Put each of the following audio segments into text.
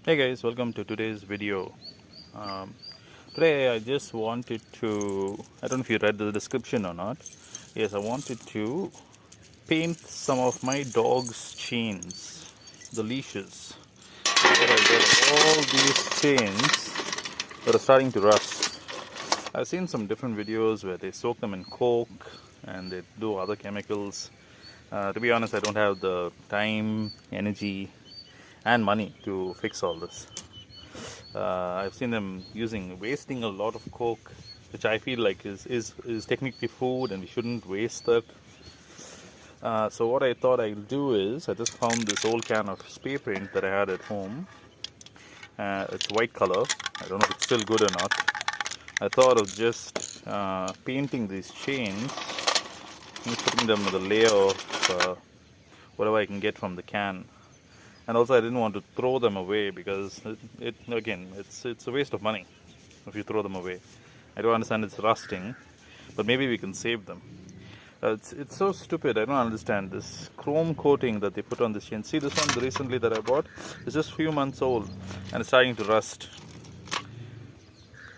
Hey guys, welcome to today's video. Um, Today I just wanted to, I don't know if you read the description or not. Yes, I wanted to paint some of my dog's chains, the leashes. Here I got all these chains that are starting to rust. I've seen some different videos where they soak them in coke and they do other chemicals. To be honest, I don't have the time, energy, and money to fix all this. I've seen them wasting a lot of coke, which I feel like is technically food and we shouldn't waste that. So what I thought I'll do is I just found this old can of spray paint that I had at home. It's white color. I don't know if it's still good or not. I thought of just painting these chains and putting them with a layer of whatever I can get from the can. And also I didn't want to throw them away because it's a waste of money if you throw them away. I don't understand it's rusting, but maybe we can save them. It's so stupid. I don't understand this chrome coating that they put on this chain. See this one recently that I bought? It's just a few months old and it's starting to rust.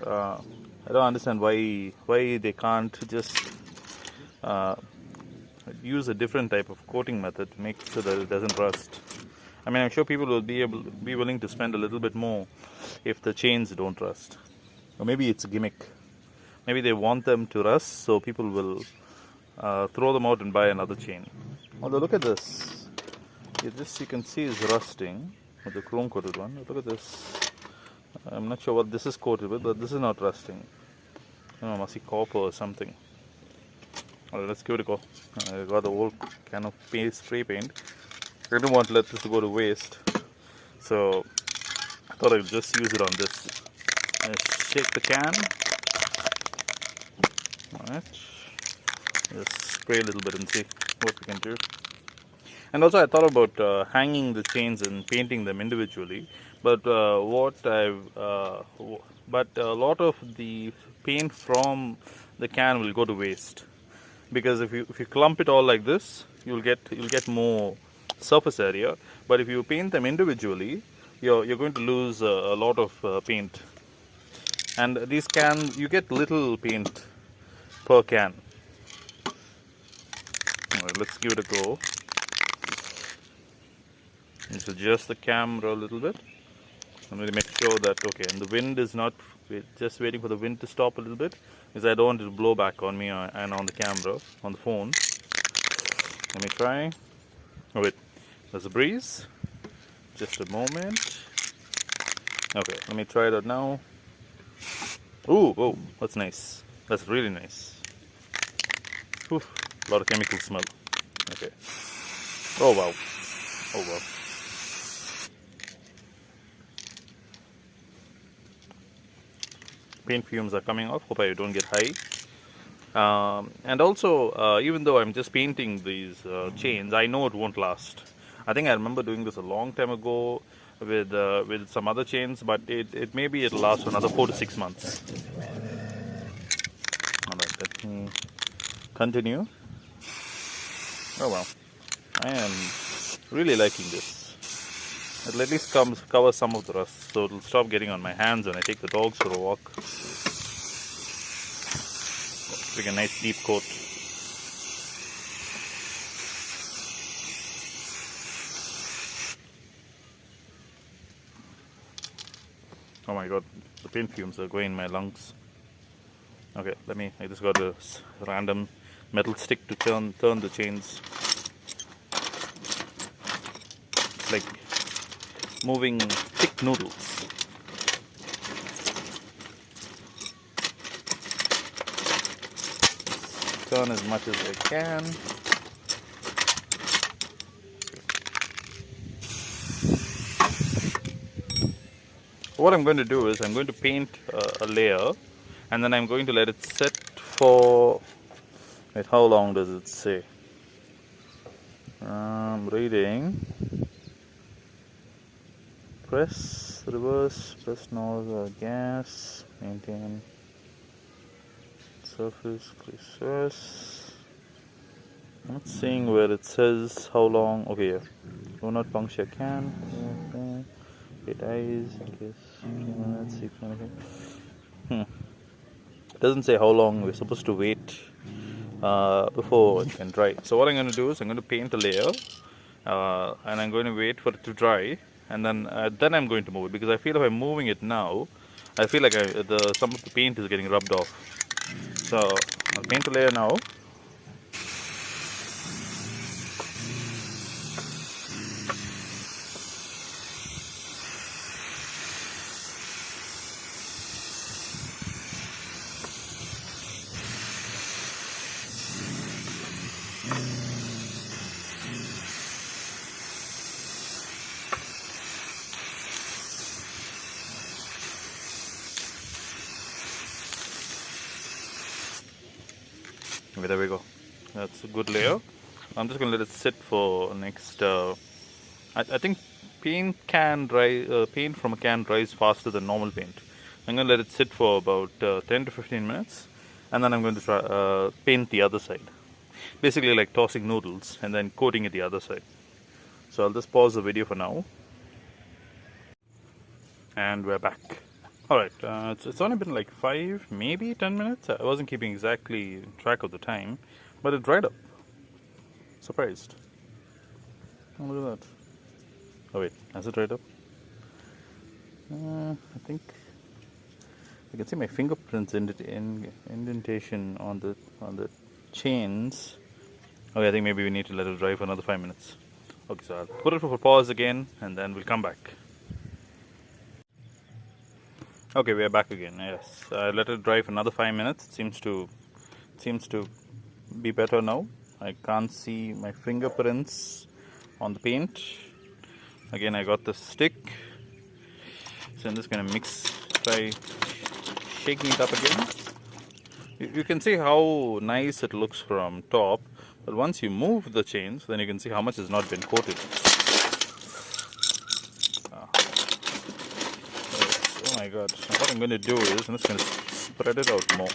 I don't understand why they can't just use a different type of coating method to make sure that it doesn't rust. I mean, I'm sure people will be willing to spend a little bit more if the chains don't rust. Or maybe it's a gimmick. Maybe they want them to rust, so people will throw them out and buy another chain. Although look at this, you can see is rusting with the chrome coated one. Look at this. I'm not sure what this is coated with, but this is not rusting. I don't know, must be copper or something. Alright, let's give it a go. I got the whole can of spray paint. I didn't want to let this go to waste, so I thought I would just use it on this. I shake the can. Alright. Just spray a little bit and see what we can do. And also I thought about hanging the chains and painting them individually, but a lot of the paint from the can will go to waste, because if you clump it all like this, you'll get more surface area. But if you paint them individually, you're going to lose a lot of paint. And these cans, you get little paint per can. Alright, let's give it a go. Let's adjust the camera a little bit. I'm going to make sure that, okay, and the wind is not, we're just waiting for the wind to stop a little bit, because I don't want it to blow back on me and on the camera, on the phone. Let me try. Oh wait, there's a breeze. Just a moment. Okay, let me try that now. Ooh, oh, that's nice. That's really nice. Ooh, a lot of chemical smell. Okay. Oh wow. Oh wow. Paint fumes are coming off. Hope I don't get high. And also, even though I'm just painting these chains, I know it won't last. I think I remember doing this a long time ago with some other chains, but it maybe it'll last for another 4 to 6 months. Alright, let me continue. Oh wow, I am really liking this. It'll at least cover some of the rust, so it'll stop getting on my hands when I take the dogs for a walk. Like a nice deep coat. Oh my god, the paint fumes are going in my lungs. Okay, I just got a random metal stick to turn the chains. It's like moving thick noodles. Turn as much as I can. What I'm going to do is I'm going to paint a layer, and then I'm going to let it set for, wait, how long does it say? I'm reading. Press reverse, press nozzle, gas, maintain surface, creases. I'm not seeing where it says how long. Okay, yeah. Do not puncture can. it dies in case 15 minutes, 6 minutes. It doesn't say how long we're supposed to wait before it can dry. So what I'm going to do is I'm going to paint a layer and I'm going to wait for it to dry, and then I'm going to move it, because I feel if I'm moving it now, I feel like some of the paint is getting rubbed off. So I'll paint a layer now. Okay, there we go. That's a good layer. I'm just going to let it sit for next. I think paint from a can dries faster than normal paint. I'm going to let it sit for about 10 to 15 minutes, and then I'm going to try paint the other side. Basically like tossing noodles and then coating it the other side. So I'll just pause the video for now. And we're back. Alright, it's only been like 5, maybe 10 minutes. I wasn't keeping exactly track of the time, but it dried up. Surprised. Oh, look at that. Oh wait, has it dried up? I think I can see my fingerprints indentation on the chains. Okay, I think maybe we need to let it dry for another 5 minutes. Okay, so I'll put it for pause again, and then we'll come back. Okay, we are back again. Yes, I let it dry for another 5 minutes. It seems to be better now. I can't see my fingerprints on the paint. Again, I got the stick, so I'm just gonna try shaking it up again. You can see how nice it looks from top, but once you move the chains, then you can see how much has not been coated. Oh my god, what I'm going to do is I'm just going to spread it out more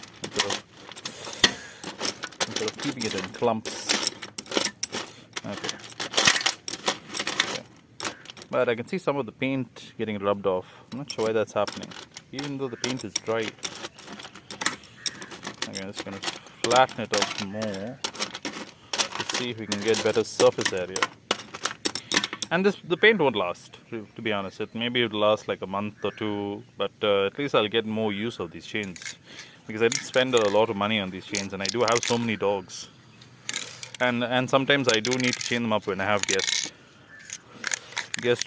instead of keeping it in clumps. Okay. But I can see some of the paint getting rubbed off. I'm not sure why that's happening, even though the paint is dry. Okay, I'm just going to flatten it out more to see if we can get better surface area. And the paint won't last, to be honest. Maybe it'll last like a month or two, but at least I'll get more use of these chains, because I did spend a lot of money on these chains, and I do have so many dogs, and sometimes I do need to chain them up when I have guests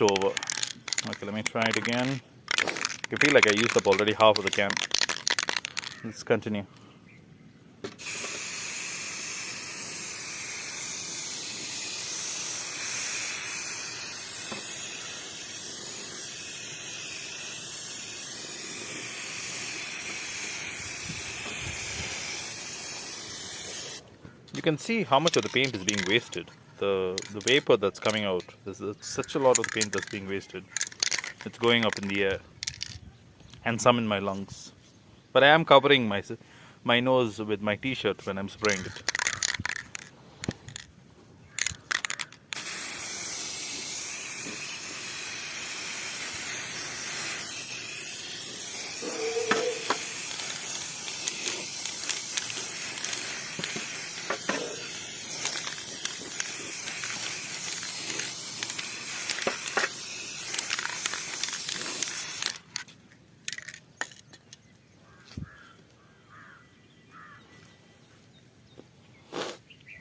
over. Okay, let me try it again. I feel like I used up already half of the can. Let's continue. You can see how much of the paint is being wasted. The vapor that's coming out, there's such a lot of paint that's being wasted. It's going up in the air, and some in my lungs. But I am covering my nose with my t-shirt when I'm spraying it.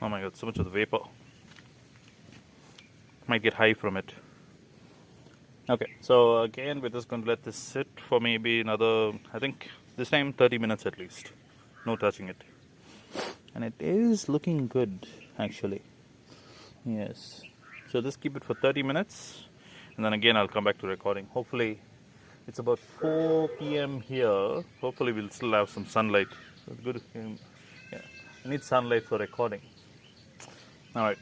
Oh my god, so much of the vapor. Might get high from it. Okay, so again, we're just going to let this sit for maybe another, I think this time 30 minutes at least. No touching it. And it is looking good, actually. Yes. So just keep it for 30 minutes, and then again I'll come back to recording. Hopefully, it's about 4 p.m. here. Hopefully we'll still have some sunlight. So it's good. Yeah, I need sunlight for recording. Alright,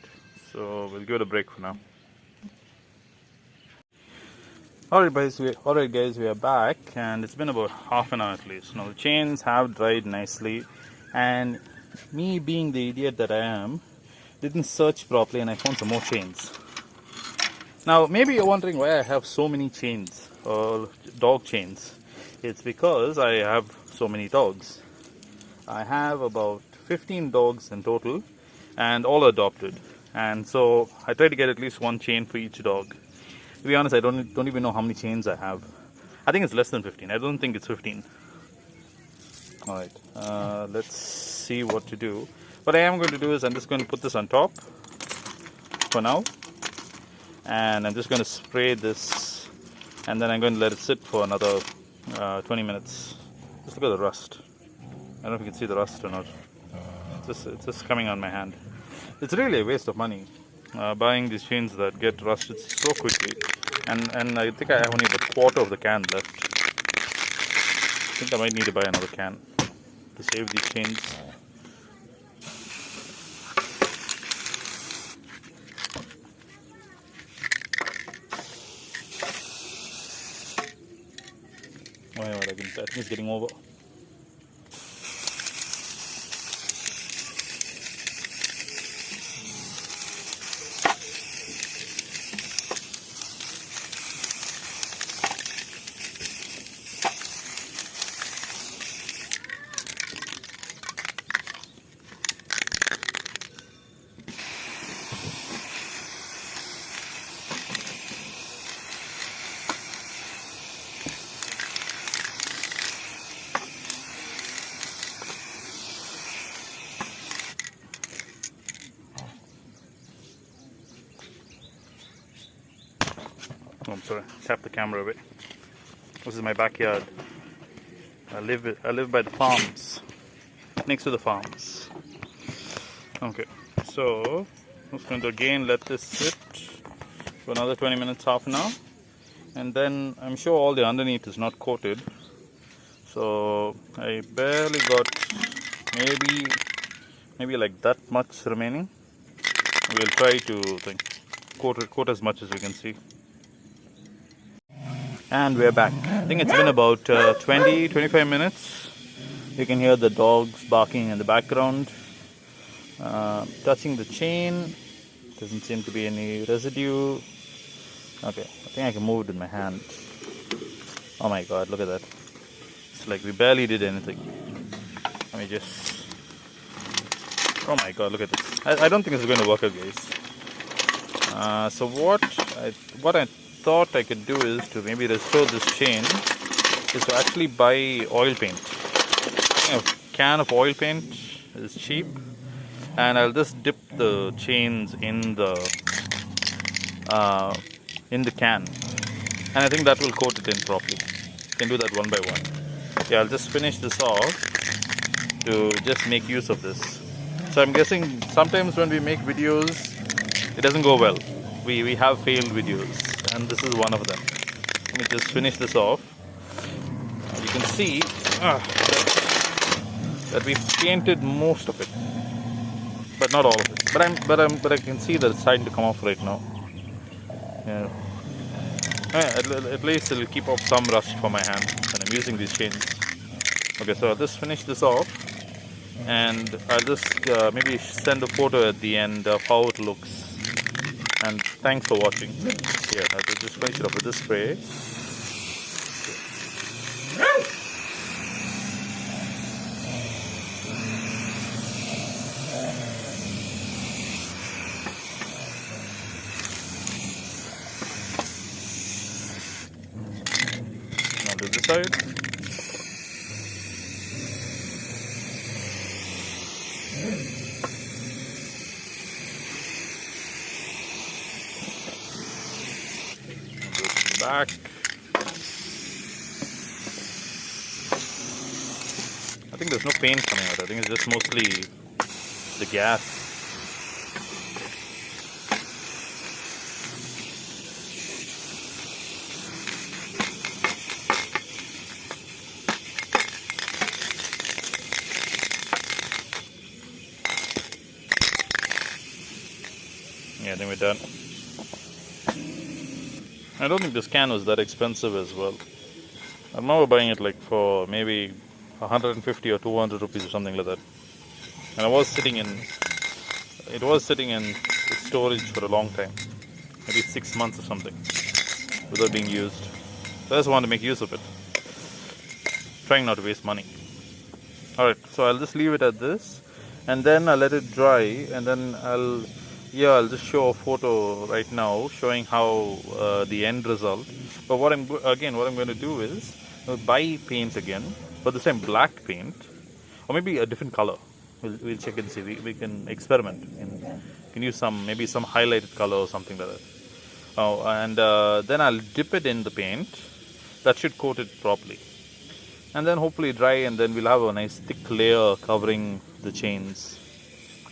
so we'll give it a break for now. Alright guys, we are back, and it's been about half an hour at least. Now the chains have dried nicely, and me being the idiot that I am, didn't search properly, and I found some more chains. Now, maybe you're wondering why I have so many chains or dog chains. It's because I have so many dogs. I have about 15 dogs in total, and all adopted. And so I try to get at least one chain for each dog. To be honest, I don't even know how many chains I have. I think it's less than 15. I don't think it's 15. All right, let's see what to do. What I am going to do is I'm just going to put this on top for now, and I'm just going to spray this, and then I'm going to let it sit for another 20 minutes. Just look at the rust. I don't know if you can see the rust or not. It's just coming on my hand. It's really a waste of money buying these chains that get rusted so quickly. And I think I have only about a quarter of the can left. I think I might need to buy another can to save these chains. Oh yeah, I think it's getting over. Oh, I'm sorry, tap the camera a bit. This is my backyard. I live by the farms, next to the farms. Okay, so I'm just going to again let this sit for another 20 minutes, half an hour, and then I'm sure all the underneath is not coated. So I barely got maybe like that much remaining. We'll try to coat as much as we can see. And we're back. I think it's been about 20-25 minutes. You can hear the dogs barking in the background. Touching the chain. Doesn't seem to be any residue. Okay, I think I can move it with my hand. Oh my god, look at that. It's like we barely did anything. Let me just... Oh my god, look at this. I don't think it's going to work out, guys. So what I thought I could do is to maybe restore this chain is to actually buy oil paint. A can of oil paint is cheap, and I'll just dip the chains in the can, and I think that will coat it in properly. You can do that one by one. Yeah, I'll just finish this off to just make use of this. So I'm guessing sometimes when we make videos, it doesn't go well. We have failed videos, and this is one of them. Let me just finish this off. You can see that we've painted most of it, but not all of it. But I can see that it's starting to come off right now. Yeah. At least it'll keep off some rust for my hand when I'm using these chains. Okay, so I'll just finish this off, and I'll just maybe send a photo at the end of how it looks. And thanks for watching. Here, I'll just finish it off with this spray. Now do this side. Back. I think there's no paint coming out. I think it's just mostly the gas. Yeah, I think we're done. I don't think this can was that expensive as well. I remember buying it like for maybe 150 or 200 rupees or something like that. And it was sitting in storage for a long time. maybe 6 months or something without being used. So I just want to make use of it, trying not to waste money. Alright, so I'll just leave it at this, and then I'll let it dry, and then I'll just show a photo right now showing how the end result. But what I'm going to do is buy paint again, but the same black paint, or maybe a different color. We'll check and see. We can experiment and can use maybe some highlighted color or something like that. Oh, and then I'll dip it in the paint. That should coat it properly, and then hopefully dry, and then we'll have a nice thick layer covering the chains,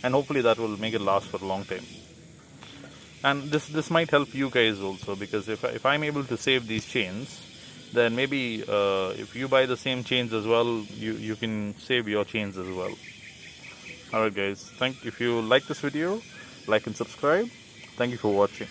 and hopefully that will make it last for a long time. And this might help you guys also, because if I'm able to save these chains, then maybe if you buy the same chains as well, you can save your chains as well. Alright guys, if you like this video, like and subscribe. Thank you for watching.